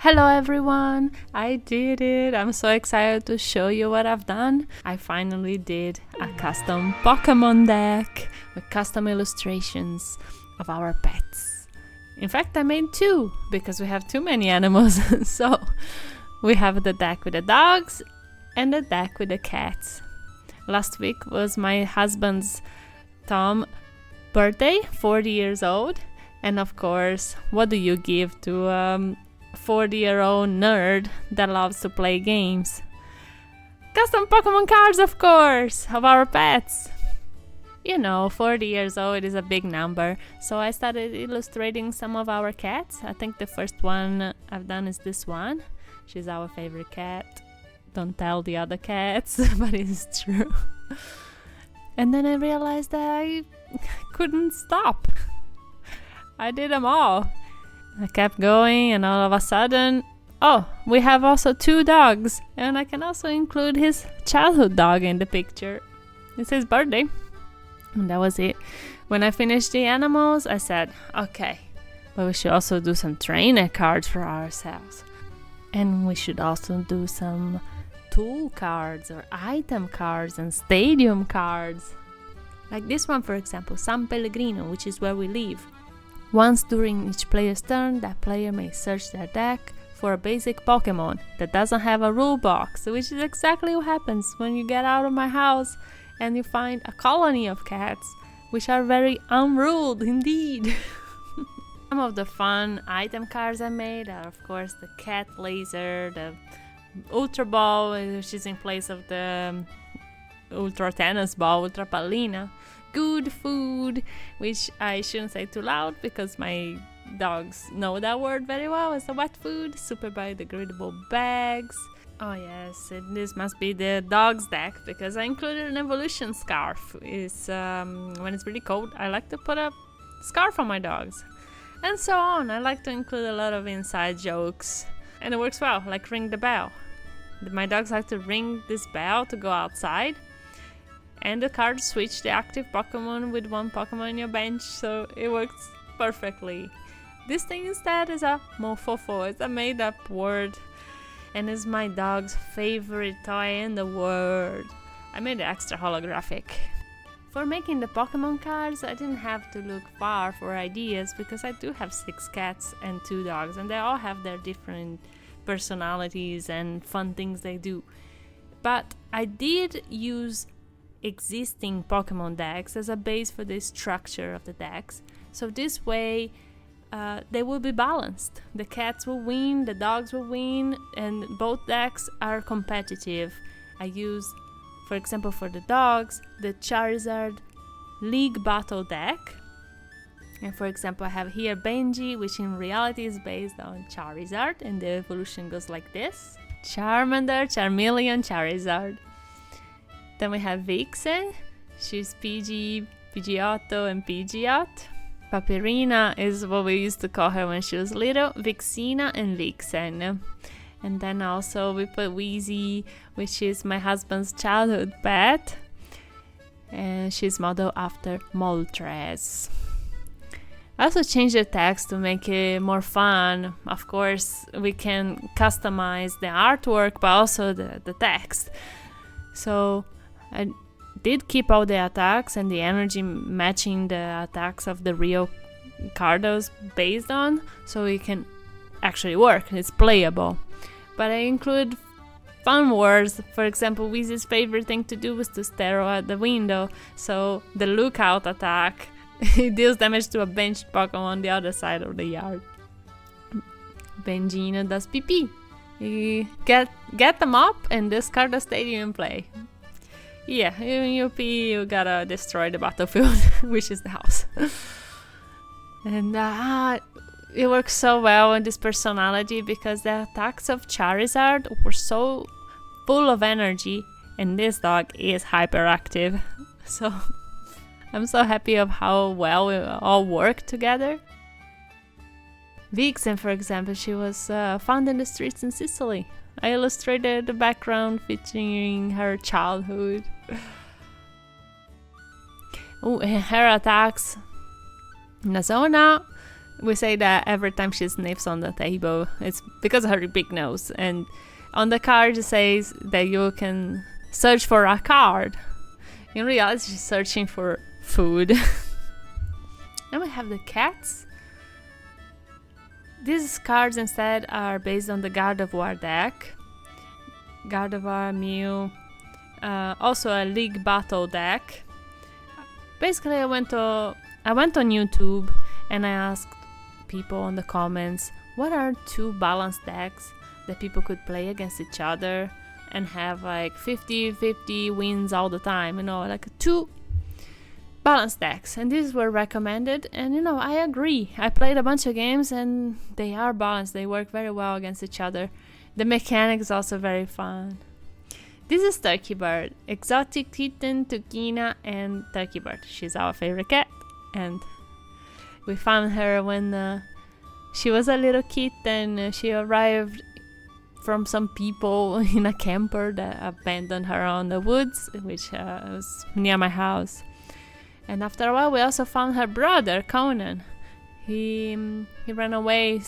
Hello everyone! I did it! I'm so excited to show you what I've done. I finally did a custom Pokemon deck with custom illustrations of our pets. In fact, I made two because we have too many animals. So we have the deck with the dogs and the deck with the cats. Last week was my husband's Tom's birthday, 40 years old. And of course, what do you give to 40-year-old nerd that loves to play games? Custom Pokemon cards, of course, of our pets. 40 years old is a big number, so I started illustrating some of our cats. I think the first one I've done is this one. She's our favorite cat. Don't tell the other cats, but it's true. And then I realized that I couldn't stop. I did them all. I kept going, and all of a sudden, we have also two dogs, and I can also include his childhood dog in the picture. It's his birthday, and that was it. When I finished the animals, I said, okay, but we should also do some trainer cards for ourselves, and we should also do some tool cards or item cards and stadium cards. Like this one, for example, San Pellegrino, which is where we live. Once during each player's turn, that player may search their deck for a basic Pokemon that doesn't have a rule box, which is exactly what happens when you get out of my house and you find a colony of cats, which are very unruled indeed. Some of the fun item cards I made are, of course, the cat laser, the Ultra Ball, which is in place of the Ultra Tennis Ball, Ultra Pallina. Good food, which I shouldn't say too loud because my dogs know that word very well. It's a wet food, super biodegradable bags. Oh yes, this must be the dog's deck because I included an evolution scarf. It's when it's really cold, I like to put a scarf on my dogs, and so on. I like to include a lot of inside jokes, and it works well. Like ring the bell. My dogs like to ring this bell to go outside. And the card switch the active Pokemon with one Pokemon on your bench, so it works perfectly. This thing instead is a mofofo. It's a made-up word, and is my dog's favorite toy in the world. I made it extra holographic. For making the Pokemon cards, I didn't have to look far for ideas because I do have 6 cats and 2 dogs, and they all have their different personalities and fun things they do. But I did use existing Pokemon decks as a base for the structure of the decks, so this way they will be balanced. The cats will win, the dogs will win, and both decks are competitive. I use, for example, for the dogs, the Charizard League Battle deck, and for example I have here Benji, which in reality is based on Charizard, and the evolution goes like this: Charmander, Charmeleon, Charizard. Then we have Vixen, she's Pidgey, Pidgeotto, and Pidgeot. Papyrina is what we used to call her when she was little, Vixina and Vixen. And then also we put Wheezy, which is my husband's childhood pet, and she's modeled after Moltres. I also changed the text to make it more fun. Of course, we can customize the artwork, but also the text. So I did keep all the attacks and the energy matching the attacks of the real Cardos based on, so it can actually work. It's playable. But I include fun words. For example, Weezy's favorite thing to do was to stare out the window. So the lookout attack, it deals damage to a benched Pokemon on the other side of the yard. Benjino does pee-pee. You get them up and discard the stadium and play. Yeah, when you pee, you gotta destroy the battlefield, which is the house. And it works so well in this personality because the attacks of Charizard were so full of energy, and this dog is hyperactive. So I'm so happy of how well we all work together. Vixen, for example, she was found in the streets in Sicily. I illustrated the background featuring her childhood. Her attacks: Nazona, We say that every time she sniffs on the table, it's because of her big nose. And on the card it says that you can search for a card. In reality, she's searching for food. Then we have the cats. These cards instead are based on the WOah deck. WOah, Mew, also a League Battle deck. Basically, I went on YouTube and I asked people in the comments what are 2 balanced decks that people could play against each other and have like 50-50 wins all the time, like 2 balanced decks. And these were recommended, and I agree. I played a bunch of games and they are balanced. They work very well against each other. The mechanic is also very fun. This is Turkey Bird, exotic kitten, Tukina, and Turkey Bird. She's our favorite cat, and we found her when she was a little kitten. She arrived from some people in a camper that abandoned her on the woods, which was near my house. And after a while, we also found her brother, Conan. He ran away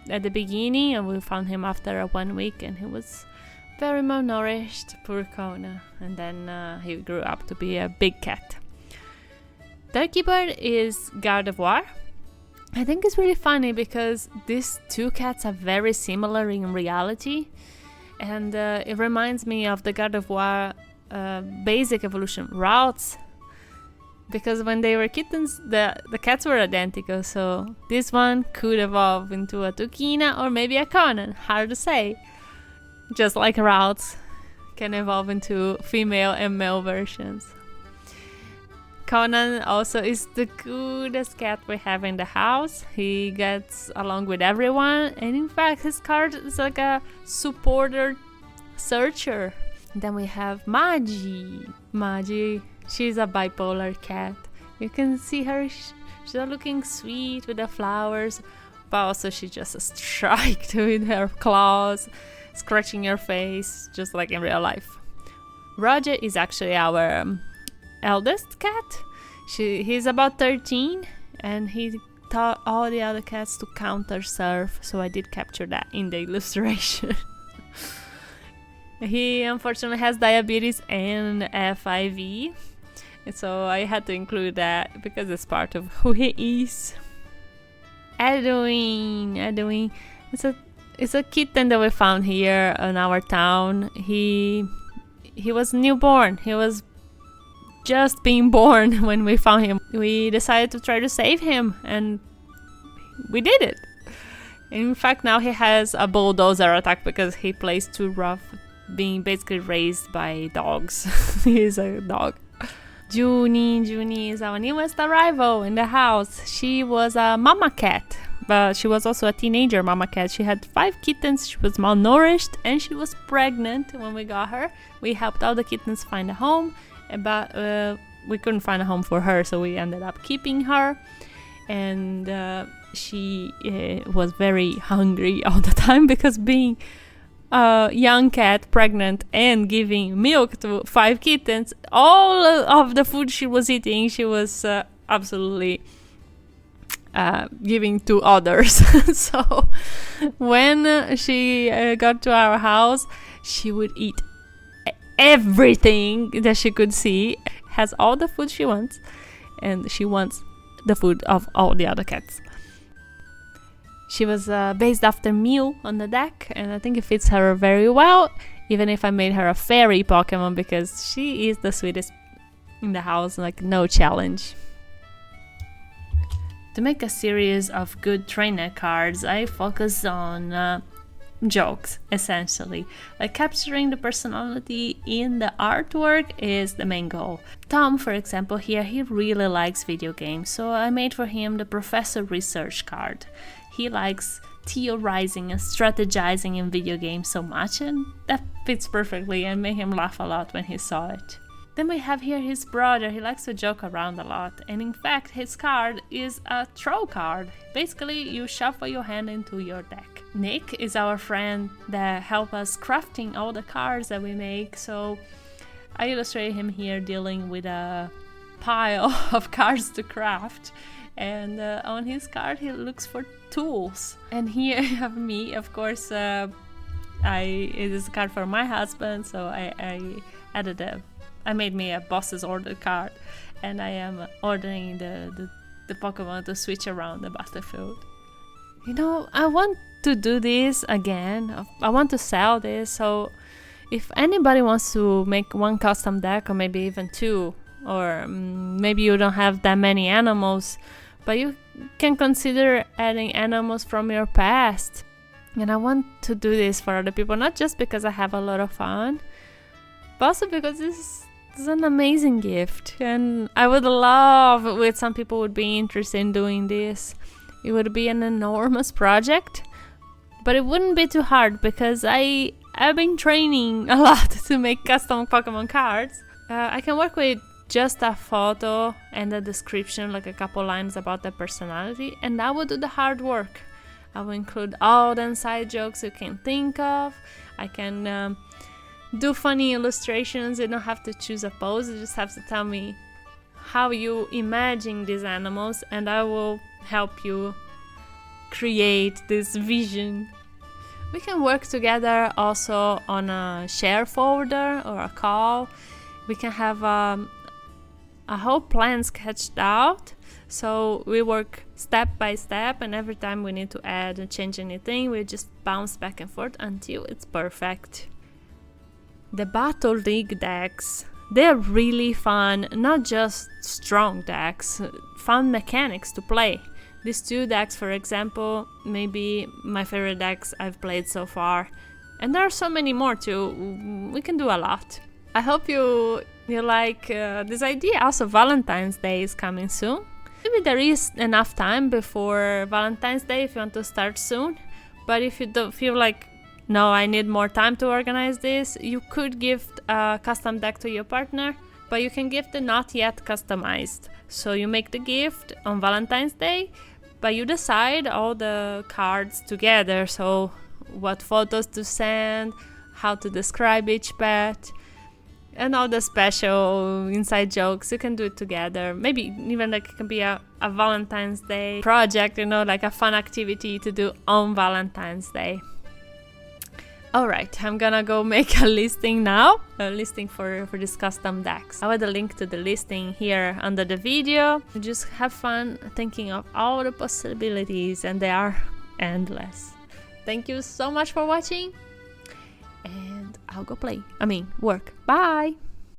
at the beginning, and we found him after 1 week, and he was very malnourished, poor Conan. And then he grew up to be a big cat. Turkey Bird is WOah. I think it's really funny because these 2 cats are very similar in reality, and it reminds me of the WOah basic evolution routes, because when they were kittens, the cats were identical, so this one could evolve into a Tukina or maybe a Conan, hard to say. Just like routes can evolve into female and male versions. Conan also is the cutest cat we have in the house. He gets along with everyone, and in fact his card is like a supporter searcher. And then we have Magi. She's a bipolar cat. You can see her, she's looking sweet with the flowers, but also she just striked with her claws, scratching your face, just like in real life. Roger is actually our eldest cat. He's about 13, and he taught all the other cats to counter surf, so I did capture that in the illustration. He unfortunately has diabetes and FIV, so I had to include that because it's part of who he is. Edwin. It's a kitten that we found here in our town. He was newborn. He was just being born when we found him. We decided to try to save him, and we did it. In fact, now he has a bulldozer attack because he plays too rough, being basically raised by dogs. He's a dog. Junie is our newest arrival in the house. She was a mama cat, but she was also a teenager mama cat. She had 5 kittens, she was malnourished, and she was pregnant when we got her. We helped all the kittens find a home, but we couldn't find a home for her, so we ended up keeping her. And she was very hungry all the time because being a young cat, pregnant, and giving milk to 5 kittens, all of the food she was eating, she was absolutely giving to others. So when she got to our house, she would eat everything that she could see, has all the food she wants, and she wants the food of all the other cats. She was based after Mew on the deck, and I think it fits her very well, even if I made her a fairy Pokemon, because she is the sweetest in the house, like no challenge. To make a series of good trainer cards, I focus on jokes, essentially. Like capturing the personality in the artwork is the main goal. Tom, for example, here, he really likes video games, so I made for him the Professor Research card. He likes theorizing and strategizing in video games so much, and that fits perfectly and made him laugh a lot when he saw it. Then we have here his brother. He likes to joke around a lot, and in fact his card is a throw card. Basically, you shuffle your hand into your deck. Nick is our friend that helps us crafting all the cards that we make, so I illustrate him here dealing with a pile of cards to craft. and on his card he looks for tools. And here I have me, of course. It is a card for my husband, so I made me a boss's order card, and I am ordering the Pokemon to switch around the battlefield. You know, I want to do this again. I want to sell this, so if anybody wants to make one custom deck, or maybe even two, or maybe you don't have that many animals, but you can consider adding animals from your past. And I want to do this for other people, not just because I have a lot of fun, but also because this is an amazing gift. And I would love if some people would be interested in doing this. It would be an enormous project, but it wouldn't be too hard because I've been training a lot to make custom Pokemon cards. I can work with just a photo and a description, like a couple lines about their personality, and I will do the hard work. I will include all the inside jokes you can think of. I can do funny illustrations. You don't have to choose a pose, you just have to tell me how you imagine these animals, and I will help you create this vision. We can work together also on a share folder or a call. We can have a whole plan sketched out, so we work step by step, and every time we need to add and change anything, we just bounce back and forth until it's perfect. The Battle League decks, they're really fun, not just strong decks, fun mechanics to play. These two decks, for example, may be my favorite decks I've played so far, and there are so many more too. We can do a lot. I hope you like this idea. Also, Valentine's Day is coming soon. Maybe there is enough time before Valentine's Day if you want to start soon, but if you don't feel like, no, I need more time to organize this, you could gift a custom deck to your partner, but you can gift the not yet customized. So you make the gift on Valentine's Day, but you decide all the cards together, so what photos to send, how to describe each pet, and all the special inside jokes. You can do it together. Maybe even like it can be a Valentine's Day project, you know, like a fun activity to do on Valentine's Day. Alright, I'm gonna go make a listing now, a listing for this custom decks. I will add a link to the listing here under the video. Just have fun thinking of all the possibilities, and they are endless. Thank you so much for watching, and I'll go work. Bye!